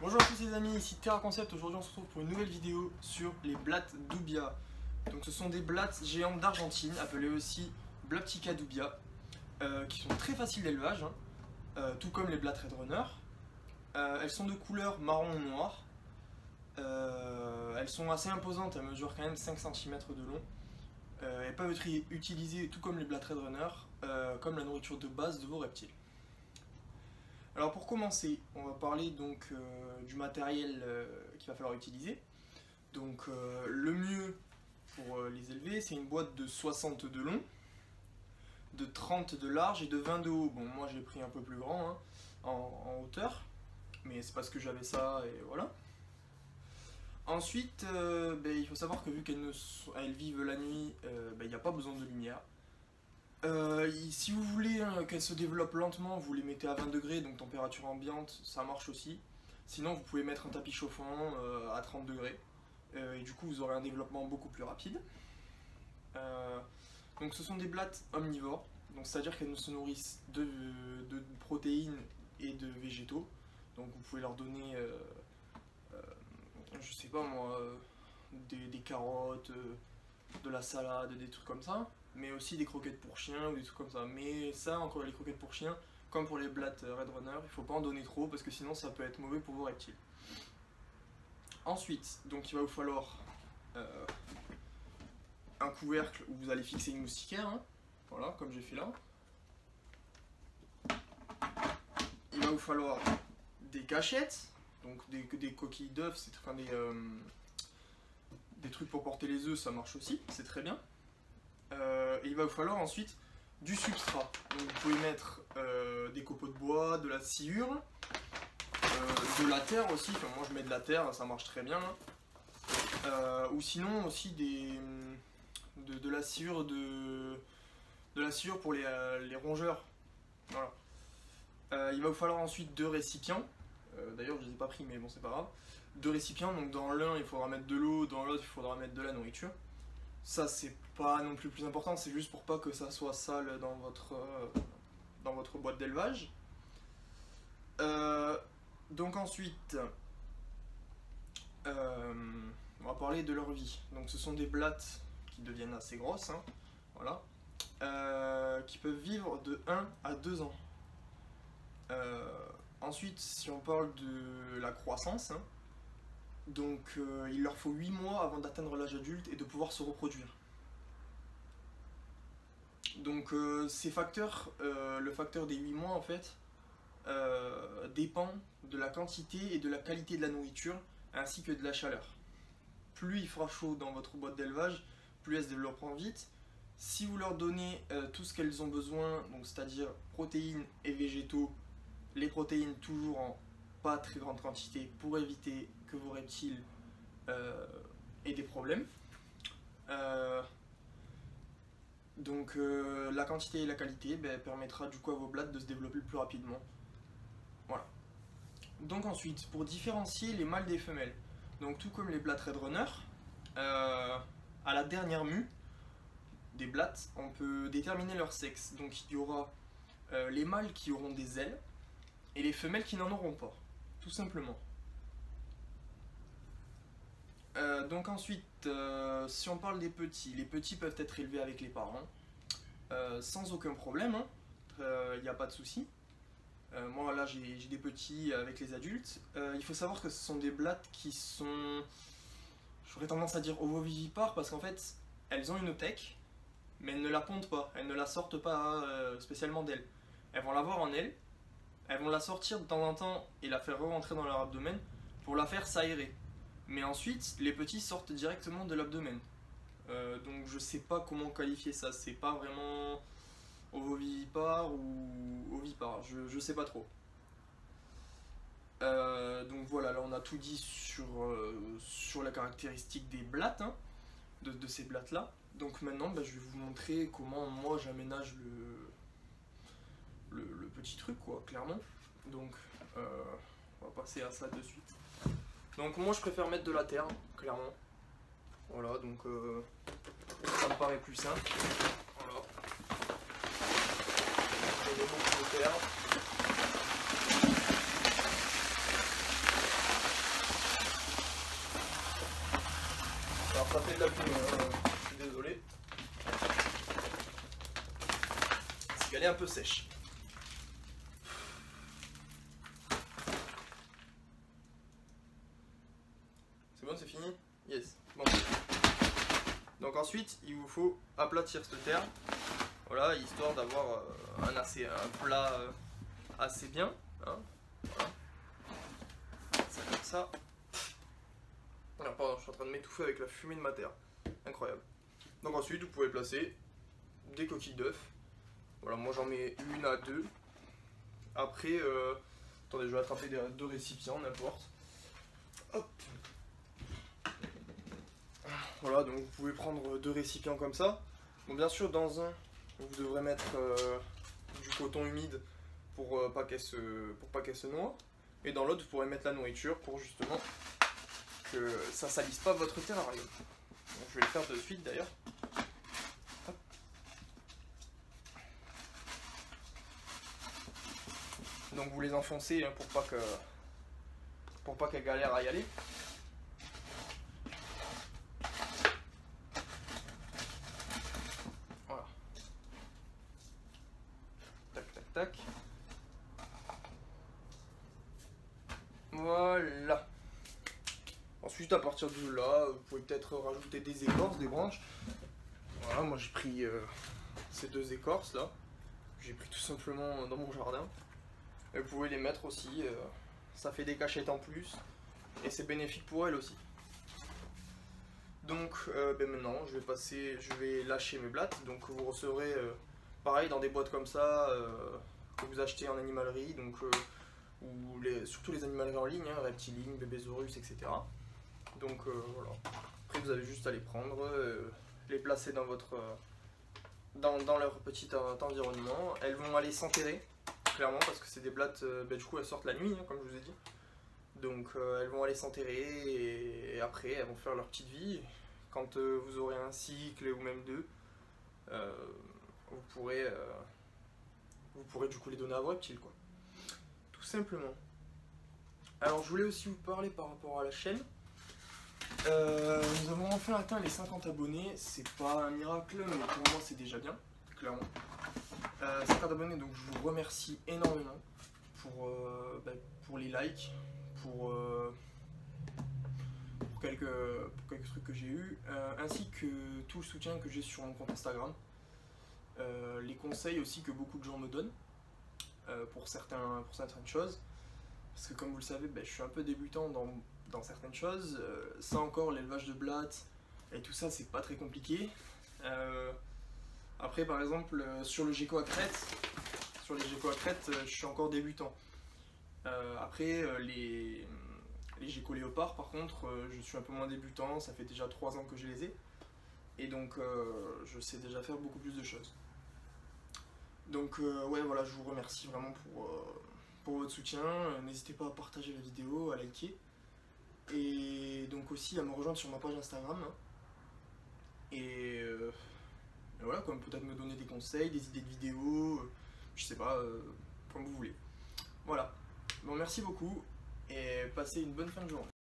Bonjour à tous les amis, ici Terra Concept. Aujourd'hui on se retrouve pour une nouvelle vidéo sur les blattes Dubia. Donc ce sont des blattes géantes d'Argentine, appelées aussi Blaptica Dubia, qui sont très faciles d'élevage, tout comme les blattes Red Runner. Elles sont de couleur marron ou noir. Elles sont assez imposantes, elles mesurent quand même 5 cm de long. Elles peuvent être utilisées tout comme les blattes Red Runner, comme la nourriture de base de vos reptiles. Alors pour commencer, on va parler donc du matériel qu'il va falloir utiliser. Donc le mieux pour les élever, c'est une boîte de 60 de long, de 30 de large et de 20 de haut. Bon, moi j'ai pris un peu plus grand en hauteur, mais c'est parce que j'avais ça et voilà. Ensuite, il faut savoir que vu qu'elles vivent la nuit, il n'y a pas besoin de lumière. Si vous voulez qu'elles se développent lentement, vous les mettez à 20 degrés, donc température ambiante, ça marche aussi. Sinon, vous pouvez mettre un tapis chauffant à 30 degrés. Et du coup, vous aurez un développement beaucoup plus rapide. Donc ce sont des blattes omnivores, donc c'est-à-dire qu'elles se nourrissent de protéines et de végétaux. Donc vous pouvez leur donner, je sais pas moi, des carottes, de la salade, des trucs comme ça. Mais aussi des croquettes pour chiens ou des trucs comme ça. Mais ça, encore les croquettes pour chiens, comme pour les blattes Red Runner, il ne faut pas en donner trop parce que sinon ça peut être mauvais pour vos reptiles. Ensuite, donc il va vous falloir un couvercle où vous allez fixer une moustiquaire, voilà, comme j'ai fait là. Il va vous falloir des cachettes, donc des coquilles d'œufs, enfin des trucs pour porter les œufs, ça marche aussi, c'est très bien. Et il va vous falloir ensuite du substrat. Donc vous pouvez mettre des copeaux de bois, de la sciure, de la terre aussi. Enfin, moi je mets de la terre, ça marche très bien. Ou sinon aussi de la sciure pour les rongeurs. Voilà. Il va vous falloir ensuite 2 récipients. D'ailleurs je les ai pas pris mais bon c'est pas grave. 2 récipients, donc dans l'un il faudra mettre de l'eau, dans l'autre il faudra mettre de la nourriture. Ça c'est pas non plus important, c'est juste pour pas que ça soit sale dans votre boîte d'élevage. Donc ensuite, on va parler de leur vie. Donc ce sont des blattes qui deviennent assez grosses, voilà, qui peuvent vivre de 1 à 2 ans. Ensuite, si on parle de la croissance, donc il leur faut 8 mois avant d'atteindre l'âge adulte et de pouvoir se reproduire. Donc ces facteurs, le facteur des 8 mois en fait, dépend de la quantité et de la qualité de la nourriture ainsi que de la chaleur. Plus il fera chaud dans votre boîte d'élevage, plus elles se développeront vite. Si vous leur donnez tout ce qu'elles ont besoin, donc c'est-à-dire protéines et végétaux, les protéines toujours en pas très grande quantité pour éviter que vos reptiles aient des problèmes. Donc la quantité et la qualité permettra du coup à vos blattes de se développer plus rapidement. Voilà. Donc ensuite, pour différencier les mâles des femelles, donc tout comme les blattes Red Runner, à la dernière mue des blattes, on peut déterminer leur sexe. Donc il y aura les mâles qui auront des ailes et les femelles qui n'en auront pas, tout simplement. Donc ensuite, si on parle des petits, les petits peuvent être élevés avec les parents, sans aucun problème, il n'y a pas de souci. Moi là j'ai des petits avec les adultes. Il faut savoir que ce sont des blattes qui sont, j'aurais tendance à dire ovovivipares, parce qu'en fait elles ont une tech, mais elles ne la pondent pas, elles ne la sortent pas spécialement d'elles. Elles vont l'avoir en elles, elles vont la sortir de temps en temps et la faire re-rentrer dans leur abdomen pour la faire s'aérer. Mais ensuite, les petits sortent directement de l'abdomen. Donc je sais pas comment qualifier ça, c'est pas vraiment ovovivipare ou ovipare, je sais pas trop. Donc voilà, là on a tout dit sur la caractéristique des blattes, de ces blattes là. Donc maintenant je vais vous montrer comment moi j'aménage le petit truc quoi, clairement. Donc on va passer à ça de suite. Donc moi je préfère mettre de la terre, clairement. Voilà, donc ça me paraît plus simple. Voilà. Des bouts de terre. Ça fait de la fumée, je suis désolé. Parce qu'elle est un peu sèche. C'est bon, c'est fini? Yes. Bon. Donc ensuite, il vous faut aplatir cette terre. Voilà, histoire d'avoir un plat assez bien. Hein. Voilà. C'est comme ça. Alors, pardon, je suis en train de m'étouffer avec la fumée de ma terre. Incroyable. Donc ensuite, vous pouvez placer des coquilles d'œufs. Voilà, moi j'en mets 1 à 2. Après, attendez, je vais attraper 2 récipients, n'importe. Hop. Voilà, donc vous pouvez prendre 2 récipients comme ça. Bon, bien sûr, dans un, vous devrez mettre du coton humide pour pas qu'elle se noie. Et dans l'autre, vous pourrez mettre la nourriture pour justement que ça salisse pas votre terrarium. Donc, je vais le faire de suite d'ailleurs. Donc vous les enfoncez hein, pour pas qu'elle galère à y aller. Voilà. Tac tac tac. Voilà. Ensuite, à partir de là, vous pouvez peut-être rajouter des écorces, des branches. Voilà, moi j'ai pris ces 2 écorces là. J'ai pris tout simplement dans mon jardin. Et vous pouvez les mettre aussi, ça fait des cachettes en plus. Et c'est bénéfique pour elles aussi. Donc maintenant, je vais lâcher mes blattes. Donc vous recevrez pareil dans des boîtes comme ça que vous achetez en animalerie. Donc, ou surtout les animaleries en ligne, hein, Reptiline, Bébésaurus, etc. Donc voilà. Après vous avez juste à les prendre, les placer dans votre dans leur petit environnement. Elles vont aller s'enterrer, clairement, parce que c'est des blattes, du coup elles sortent la nuit, hein, comme je vous ai dit. Donc elles vont aller s'enterrer et après elles vont faire leur petite vie. Quand vous aurez un cycle ou même 2, vous pourrez du coup les donner à vos reptiles, quoi. Tout simplement. Alors je voulais aussi vous parler par rapport à la chaîne. Nous avons enfin atteint les 50 abonnés, c'est pas un miracle, mais pour moi c'est déjà bien, clairement. 50 abonnés, donc je vous remercie énormément pour les likes, pour quelques trucs que j'ai eu, ainsi que tout le soutien que j'ai sur mon compte Instagram, les conseils aussi que beaucoup de gens me donnent pour certaines choses. Parce que comme vous le savez, je suis un peu débutant dans certaines choses. Ça encore, l'élevage de blattes et tout ça, c'est pas très compliqué. Après, par exemple, sur le gecko à crête, je suis encore débutant. Après, les geckos léopards, par contre, je suis un peu moins débutant. Ça fait déjà 3 ans que je les ai. Et donc, je sais déjà faire beaucoup plus de choses. Donc, ouais, voilà, je vous remercie vraiment pour votre soutien. N'hésitez pas à partager la vidéo, à liker. Et donc aussi à me rejoindre sur ma page Instagram. Et voilà, comme peut-être me donner des conseils, des idées de vidéos, je sais pas, comme vous voulez. Voilà. Bon, merci beaucoup et passez une bonne fin de journée.